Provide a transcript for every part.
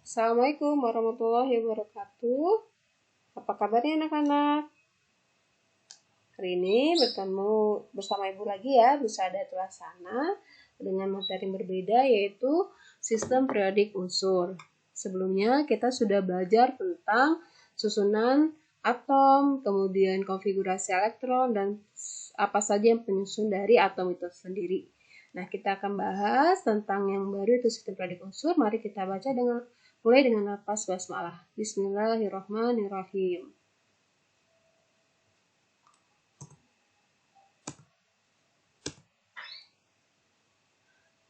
Assalamualaikum warahmatullahi wabarakatuh. Apa kabarnya anak-anak? Hari ini bertemu bersama Ibu lagi ya, Busada Tulasana dengan materi yang berbeda yaitu sistem periodik unsur. Sebelumnya kita sudah belajar tentang susunan atom, kemudian konfigurasi elektron dan apa saja yang penyusun dari atom itu sendiri. Nah, kita akan bahas tentang yang baru itu sistem periodik unsur. Mari kita baca mulai dengan lafaz basmalah. Bismillahirrahmanirrahim.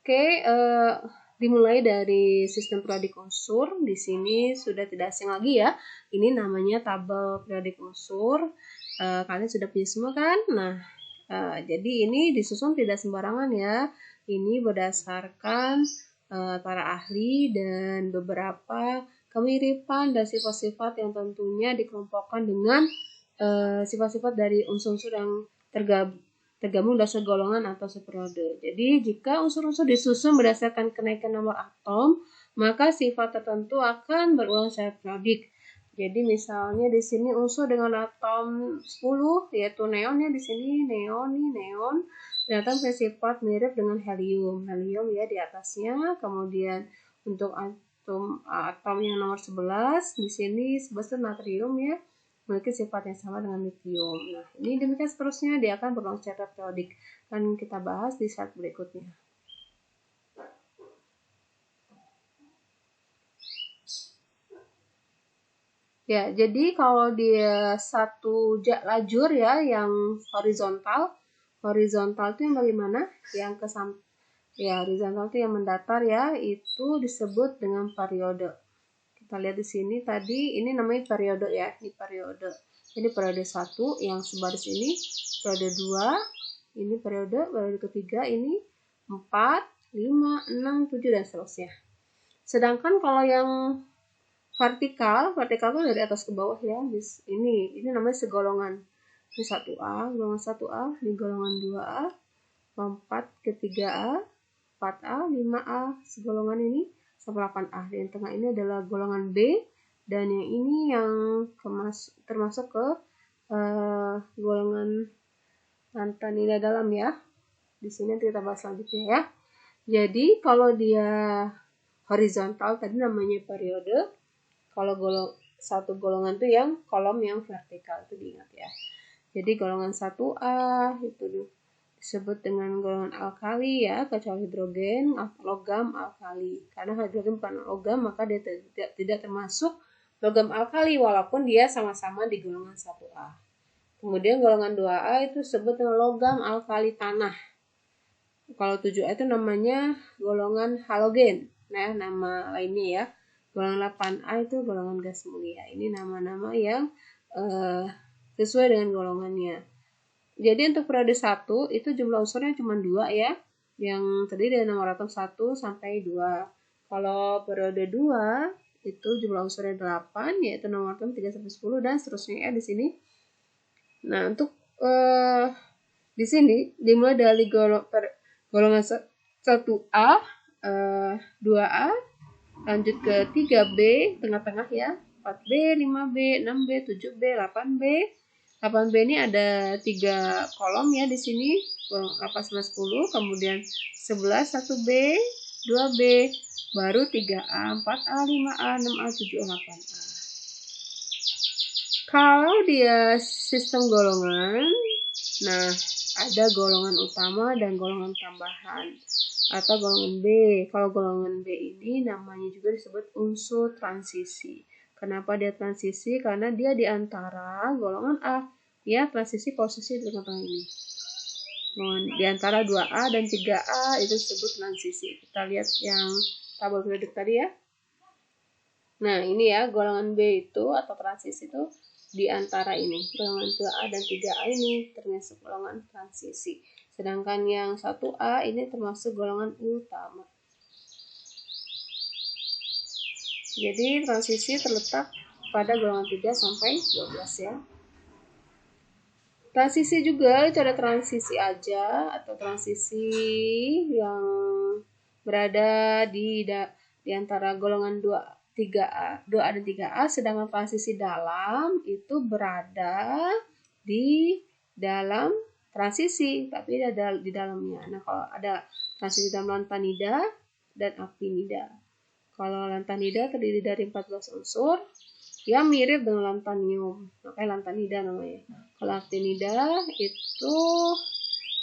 Oke, dimulai dari sistem periodik unsur. Di sini sudah tidak asing lagi ya. Ini namanya tabel periodik unsur. Kalian sudah punya semua kan? Nah, jadi ini disusun tidak sembarangan ya. Ini berdasarkan para ahli dan beberapa kemiripan dan sifat-sifat yang tentunya dikelompokkan dengan sifat-sifat dari unsur-unsur yang tergabung dalam segolongan atau seperiode. Jadi jika unsur-unsur disusun berdasarkan kenaikan nomor atom, maka sifat tertentu akan berulang secara periodik. Jadi misalnya di sini unsur dengan atom 10 yaitu neon ya, di sini neon ternyata punya sifat mirip dengan helium ya di atasnya. Kemudian untuk atom yang nomor 11 di sini 11 natrium ya, memiliki sifat yang sama dengan lithium. Nah, ini demikian seterusnya, dia akan berulang secara periodik. Dan kita bahas di slide berikutnya. Ya, jadi kalau dia satu lajur ya, yang horizontal itu yang bagaimana? Yang ke ya, horizontal itu yang mendatar ya, itu disebut dengan periode. Kita lihat di sini tadi, ini namanya periode ya, ini periode. Ini periode 1 yang sebaris ini, periode 2, ini periode ketiga ini 4, 5, 6, 7 dan seterusnya. Sedangkan kalau yang vertikal itu dari atas ke bawah ya. Ini namanya segolongan. Ini 1A, golongan 1A, ini golongan 2A, 4 ke 3A, 4A, 5A, segolongan ini sampai 8A. Di tengah ini adalah golongan B, dan yang ini yang termasuk ke golongan lantanida dalam ya. Di sini kita bahas selanjutnya ya. Jadi kalau dia horizontal tadi namanya periode. Kalau satu golongan itu yang kolom yang vertikal, itu diingat ya. Jadi golongan 1A itu disebut dengan golongan alkali ya, kecuali hidrogen, logam alkali. Karena hidrogen bukan logam, maka dia tidak termasuk logam alkali walaupun dia sama-sama di golongan 1A. Kemudian golongan 2A itu disebut dengan logam alkali tanah. Kalau 7A itu namanya golongan halogen. Nah, nama lainnya ya. Golongan 8A itu golongan gas mulia. Ini nama-nama yang sesuai dengan golongannya. Jadi untuk periode 1 itu jumlah unsurnya cuma 2 ya. Yang terdiri dari nomor atom 1 sampai 2. Kalau periode 2 itu jumlah unsurnya 8 yaitu nomor atom 3 sampai 10 dan seterusnya ya di sini. Nah, untuk di sini dimulai dari golongan 1A, 2A, lanjut ke 3B, tengah-tengah ya, 4B, 5B, 6B, 7B, 8B. 8B ini ada 3 kolom ya di sini, 8, 9, 10, kemudian 11, 1B, 2B, baru 3A, 4A, 5A, 6A, 7A, 8A. Kalau dia sistem golongan, nah ada golongan utama dan golongan tambahan atau golongan B. Kalau golongan B ini namanya juga disebut unsur transisi. Kenapa dia transisi? Karena dia di antara golongan A. Ya, transisi posisi di tengah-tengah ini. Di antara 2A dan 3A itu disebut transisi. Kita lihat yang tabel periodik tadi ya. Nah, ini ya golongan B itu atau transisi itu di antara ini. Golongan 2A dan 3A ini termasuk golongan transisi. Sedangkan yang 1A ini termasuk golongan utama. Jadi transisi terletak pada golongan 3 sampai 12 ya. Transisi juga itu ada transisi aja atau transisi yang berada di antara golongan 2 3A, 2A dan 3A, sedangkan transisi dalam itu berada di dalam transisi, tapi ada di dalamnya. Nah, kalau ada transisi dalam lantanida dan aktinida. Kalau lantanida terdiri dari 14 unsur, ya mirip dengan lantanium, makanya lantanida namanya. Kalau aktinida itu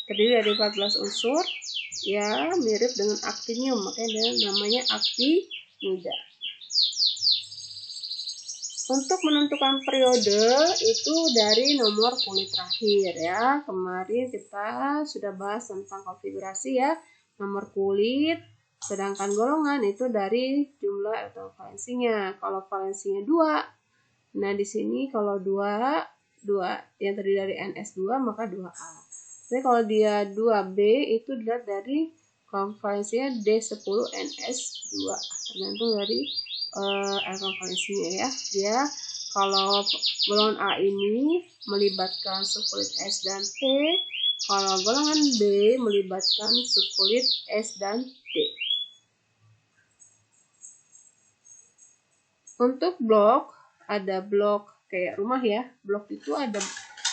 terdiri dari 14 unsur, ya mirip dengan aktinium, makanya namanya aktinida. Untuk menentukan periode itu dari nomor kulit terakhir ya. Kemarin kita sudah bahas tentang konfigurasi ya, nomor kulit, sedangkan golongan itu dari jumlah elektron valensinya. Kalau valensinya 2, nah di sini kalau 2 yang terdiri dari NS2 maka 2A. Tapi kalau dia 2B itu dilihat dari valensinya D10NS2, tergantung dari elektron valensinya ya. Dia kalau golongan A ini melibatkan subkulit S dan P, kalau golongan B melibatkan subkulit S dan D. Untuk blok, ada blok kayak rumah ya. Blok itu ada,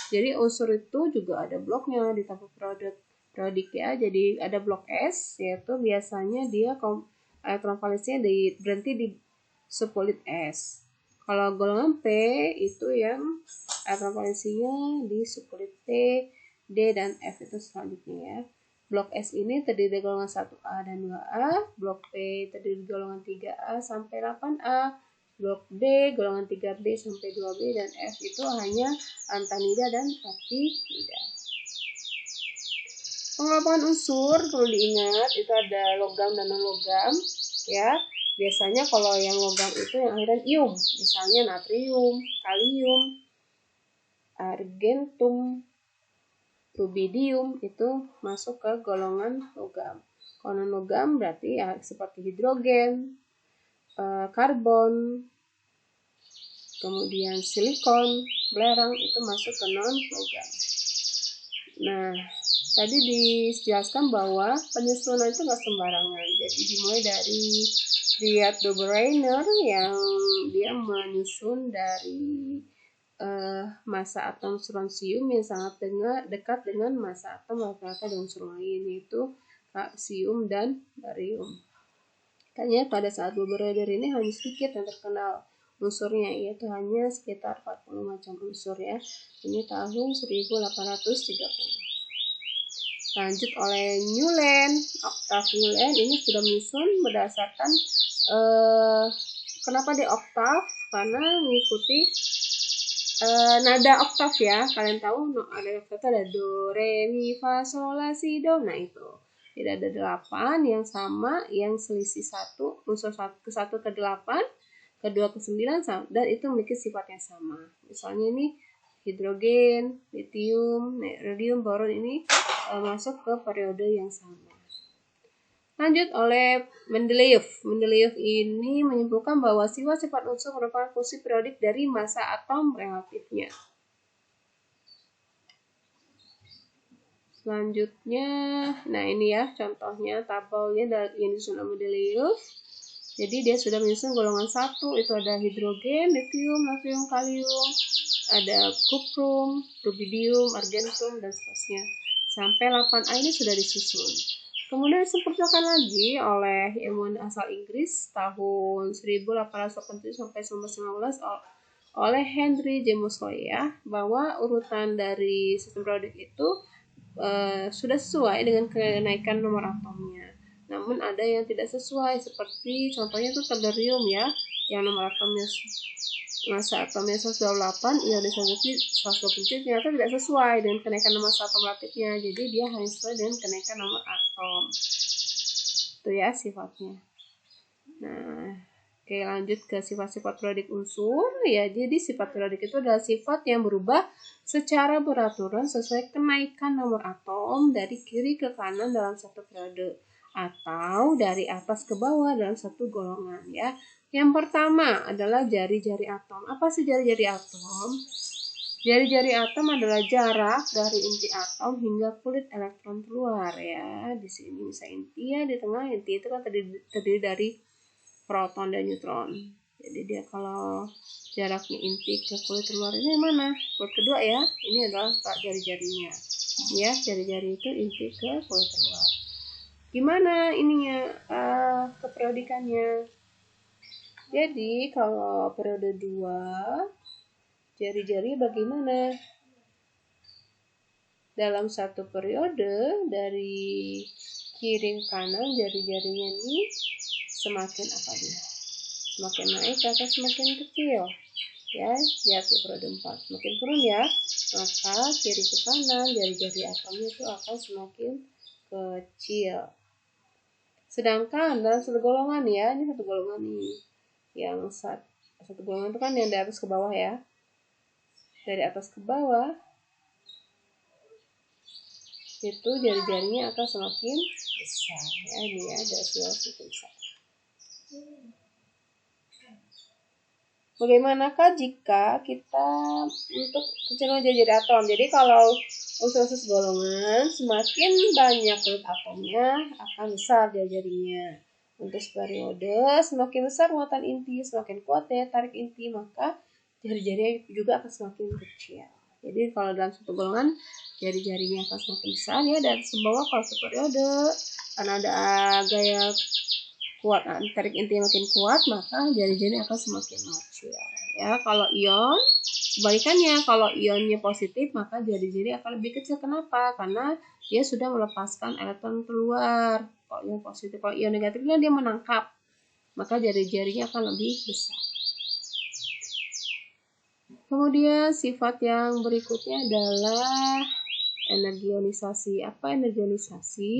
jadi unsur itu juga ada bloknya di tabel periodik ya. Jadi ada blok S, yaitu biasanya dia elektron valensinya berhenti di subkulit S. Kalau golongan P itu yang elektron valensinya di subkulit T, D, dan F itu selanjutnya ya. Blok S ini terdiri dari golongan 1A dan 2A, blok P terdiri dari golongan 3A sampai 8A, blok D golongan 3B sampai 2B, dan F itu hanya lantanida dan aktinida. Pengelompokan unsur perlu diingat itu ada logam dan non logam ya. Biasanya kalau yang logam itu yang akhirnya ium, misalnya natrium, kalium, argentum, rubidium itu masuk ke golongan logam. Kalau non logam berarti ya seperti hidrogen, karbon, kemudian silikon, belerang itu masuk ke non logam. Nah, tadi dijelaskan bahwa penyusunan itu nggak sembarangan. Jadi dimulai dari Richard Dobereiner yang dia menyusun dari massa atom strontium yang sangat dekat dengan massa atom rata-rata dengan unsur lain, yaitu kalsium dan barium. Makanya pada saat Dobereiner ini hanya sedikit yang terkenal unsurnya, yaitu hanya sekitar 40 macam unsur ya. Ini tahun 1830. Lanjut oleh Newland, oktav Newland ini sudah menyusun berdasarkan kenapa di oktav? Karena mengikuti nada oktav ya. Kalian tahu ada oktav ada do, re, mi, fa, sol, la, si, do. Nah itu. Jadi ada 8 yang sama, yang selisih 1, unsur ke 1 ke 8, kedua ke 9, dan itu memiliki sifat yang sama. Misalnya ini hidrogen, litium, radium, boron ini masuk ke periode yang sama. Lanjut oleh Mendeleev. Mendeleev ini menyimpulkan bahwa sifat-sifat unsur merupakan fungsi periodik dari massa atom relatifnya. Selanjutnya, nah ini ya contohnya tabelnya yang disusun oleh Mendeleev. Jadi dia sudah menyusun golongan 1, itu ada hidrogen, litium, natrium, kalium, ada kuprum, rubidium, argentum, dan seterusnya. Sampai 8A ini sudah disusun. Kemudian disempurnakan lagi oleh ilmuwan asal Inggris tahun 1887 sampai 1915 oleh Henry James ya, bahwa urutan dari sistem periodik itu sudah sesuai dengan kenaikan nomor atomnya. Namun ada yang tidak sesuai, seperti contohnya itu tellurium ya, yang nomor atomnya massa atomnya 128, ionisasi 127, ternyata tidak sesuai dengan kenaikan massa atom relatifnya. Jadi dia hanya sesuai dengan kenaikan nomor atom. Itu ya sifatnya. Nah, oke, lanjut ke sifat-sifat periodik unsur ya. Jadi sifat periodik itu adalah sifat yang berubah secara beraturan sesuai kenaikan nomor atom dari kiri ke kanan dalam satu periode, atau dari atas ke bawah dalam satu golongan ya. Yang pertama adalah jari-jari atom. Apa sih jari-jari atom? Jari-jari atom adalah jarak dari inti atom hingga kulit elektron keluar ya. Di sini bisa inti ya, di tengah inti itu kan terdiri dari proton dan neutron. Jadi dia kalau jaraknya inti ke kulit luar ini yang mana? Kulit kedua ya. Ini adalah jari-jarinya. Ya, jari-jari itu inti ke kulit luar. Gimana ininya keperiodikannya? Jadi kalau periode 2, jari-jari bagaimana? Dalam satu periode dari kiri ke kanan, jari-jarinya ini semakin apa dia? Semakin naik atau semakin kecil? Ya, lihat di periode 4 semakin turun ya. Maka kiri ke kanan, jari-jari atomnya itu akan semakin kecil. Sedangkan dalam satu golongan ya, ini satu golongan nih. Yang satu golongan itu kan yang dari atas ke bawah ya. Dari atas ke bawah itu jari-jarinya akan semakin besar ya. Ini ya, dari semakin besar. Bagaimanakah jika kita untuk kecenderungan jari-jari atom? Jadi kalau unsur-unsur golongan semakin banyak kulit atomnya akan besar jari-jarinya. Untuk periode semakin besar muatan inti, semakin kuat daya tarik inti, maka jari-jarinya juga akan semakin kecil. Jadi kalau dalam satu golongan jari-jarinya akan semakin besar ya, dari bawah kalau periode karena ada gaya kuat, tarik inti makin kuat, maka jari-jari akan semakin kecil. Ya, kalau ion kebalikannya, kalau ionnya positif maka jari-jari akan lebih kecil. Kenapa? Karena dia sudah melepaskan elektron keluar. Kalau ion positif, kalau ion negatifnya dia menangkap, maka jari-jarinya akan lebih besar. Kemudian sifat yang berikutnya adalah energi ionisasi. Apa energi ionisasi?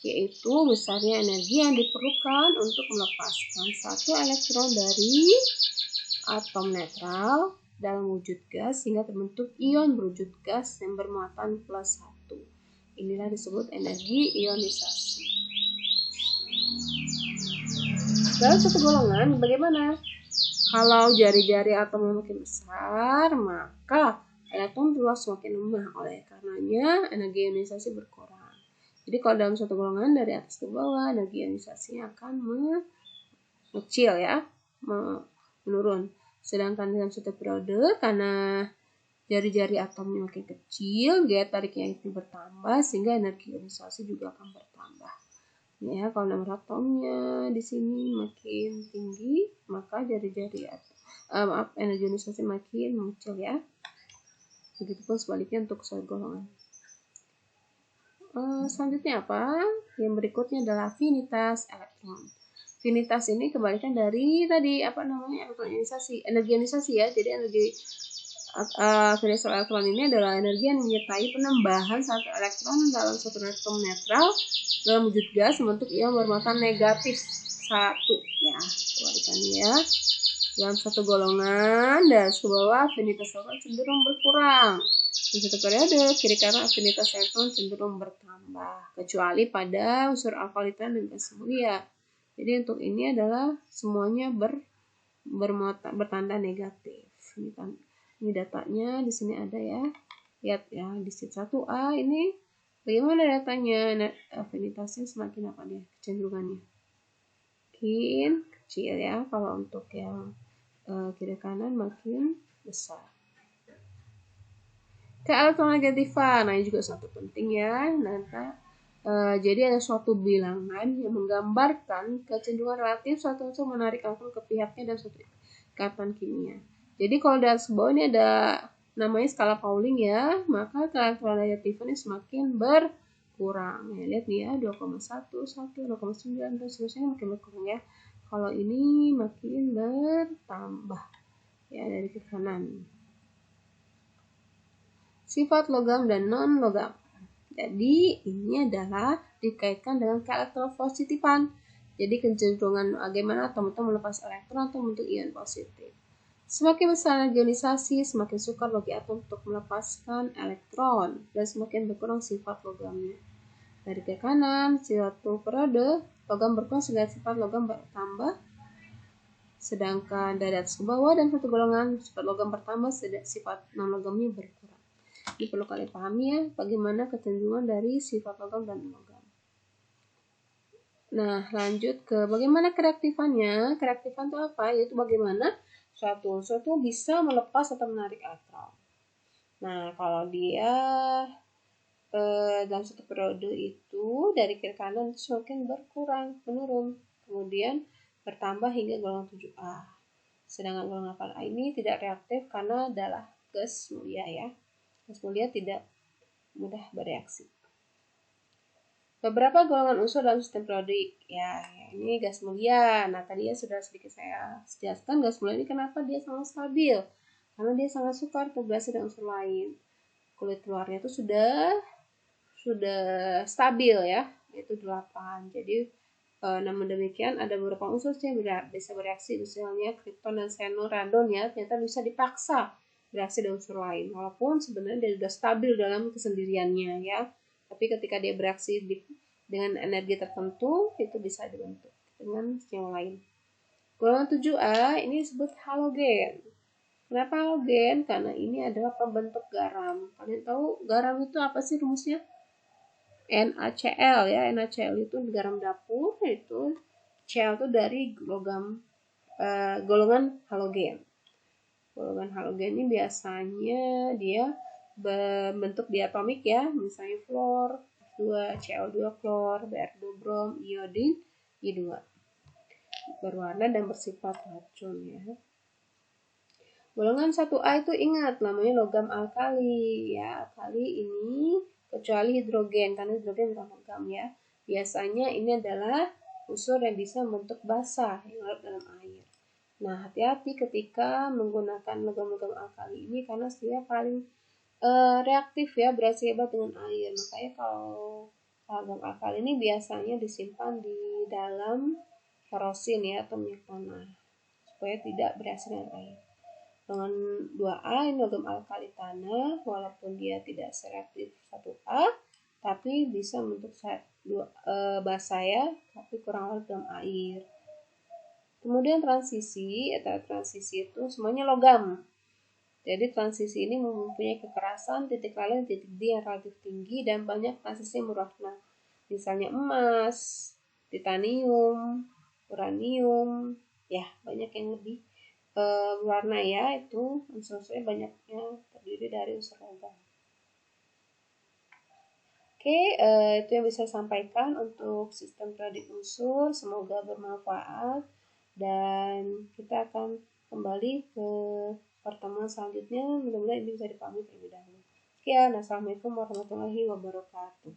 Yaitu besarnya energi yang diperlukan untuk melepaskan satu elektron dari atom netral dalam wujud gas sehingga terbentuk ion berwujud gas yang bermuatan +1. Inilah disebut energi ionisasi. Dalam satu golongan bagaimana? Kalau jari-jari atomnya makin besar, maka elektron keluar semakin lemah. Oleh karenanya energi ionisasi berkurang. Jadi kalau dalam satu golongan dari atas ke bawah, energi ionisasinya akan mengecil ya, menurun. Sedangkan dalam satu periode karena jari-jari atomnya makin kecil, gaya tariknya itu bertambah sehingga energi ionisasi juga akan bertambah. Ya, kalau nomor atomnya di sini makin tinggi, maka jari-jari energi ionisasi makin mengecil ya. Begitupun sebaliknya untuk suatu golongan. Selanjutnya apa? Yang berikutnya adalah afinitas elektron. Afinitas ini kebalikan dari tadi energi ionisasi ya. Jadi energi afinitas elektron ini adalah energi yang menyertai penambahan satu elektron dalam satu atom netral dalam wujud gas membentuk ion bermuatan negatif 1 ya. Kebalikannya ya. Dalam satu golongan dan ke bawah afinitas elektron cenderung berkurang. Di satu periode kiri kanan afinitas elektron cenderung bertambah kecuali pada unsur alkalitan dan gas mulia. Jadi untuk ini adalah semuanya bertanda negatif. Ini datanya di sini ada ya. Lihat ya di sheet 1A ini bagaimana datanya? Afinitasnya semakin apa dia? Kecenderungannya makin kecil ya. Kalau untuk yang kiri kanan makin besar. Keelektronegatifan, nah ini juga satu penting ya. Jadi ada suatu bilangan yang menggambarkan kecenderungan relatif suatu unsur menarik elektron ke pihaknya dan suatu ikatan kimia. Jadi kalau dari bawah ini ada namanya skala Pauling ya, maka keelektronegatifan ini semakin berkurang. Ya, lihat nih ya, 2,1, 1, 2,9 dan seterusnya makin berkurang ya. Kalau ini makin bertambah ya dari ke kanan. Sifat logam dan non-logam. Jadi ini adalah dikaitkan dengan keelektropositifan. Jadi kecenderungan bagaimana atom-atom melepas elektron atau membentuk ion positif. Semakin besar energi ionisasi, semakin sukar bagi atom untuk melepaskan elektron dan semakin berkurang sifat logamnya. Dari ke kanan, suatu periode logam berkurang sehingga sifat logam bertambah. Sedangkan dari atas ke bawah dan satu golongan sifat logam bertambah, sifat non-logamnya berkurang. Ini perlu kalian pahami ya, bagaimana kecenderungan dari sifat logam dan non-logam. Nah, lanjut ke bagaimana kereaktifannya. Kereaktifan itu apa? Yaitu bagaimana suatu unsur itu bisa melepas atau menarik elektron. Nah, kalau dia dalam satu periode itu dari kiri kanan itu semakin berkurang, menurun. Kemudian bertambah hingga golongan 7A. Sedangkan golongan 8A ini tidak reaktif karena adalah gas mulia ya. Gas mulia tidak mudah bereaksi. Beberapa golongan unsur dalam sistem periodik. Ya, ini gas mulia. Nah, tadi ya sudah sedikit saya jelaskan gas mulia ini kenapa dia sangat stabil. Karena dia sangat sukar berreaksi dengan unsur lain. Kulit luarnya itu sudah stabil ya, yaitu 8. Jadi namun demikian ada beberapa unsur yang bisa bereaksi, misalnya krypton dan xenon, radon ya, ternyata bisa dipaksa bereaksi dengan unsur lain. Walaupun sebenarnya dia sudah stabil dalam kesendiriannya ya. Tapi ketika dia bereaksi dengan energi tertentu, itu bisa dibentuk dengan yang lain. Golongan 7A ini disebut halogen. Kenapa halogen? Karena ini adalah pembentuk garam. Kalian tahu garam itu apa sih rumusnya? NaCl ya. NaCl itu garam dapur, itu Cl itu dari golongan halogen. Golongan halogen ini biasanya dia bentuk diatomik ya, misalnya fluor, F2, Cl2 fluor, Br2 brom, iodin, I2. Berwarna dan bersifat racun ya. Golongan 1A itu ingat namanya logam alkali ya. Alkali ini kecuali hidrogen, karena hidrogen bukan logam ya. Biasanya ini adalah unsur yang bisa membentuk basa yang larut dalam air. Nah, hati-hati ketika menggunakan logam-logam alkali ini karena dia paling reaktif ya, bereaksi hebat dengan air. Makanya kalau logam alkali ini biasanya disimpan di dalam kerosin ya atau minyak tanah supaya tidak bereaksi dengan air. Dengan 2A ini logam alkali tanah, walaupun dia tidak sereaktif 1A, tapi bisa membentuk basa ya, tapi kurang larut dalam air. Kemudian transisi itu semuanya logam. Jadi transisi ini mempunyai kekerasan, titik leleh, titik D yang relatif tinggi, dan banyak transisi yang berwarna. Misalnya emas, titanium, uranium, ya banyak yang lebih berwarna ya, itu unsur-unsurnya banyak yang terdiri dari unsur logam. Oke, itu yang bisa saya sampaikan untuk sistem periodik unsur. Semoga bermanfaat dan kita akan kembali ke pertemuan selanjutnya. Mudah-mudahan ini bisa dipahami terlebih dahulu. Sekian, assalamualaikum warahmatullahi wabarakatuh.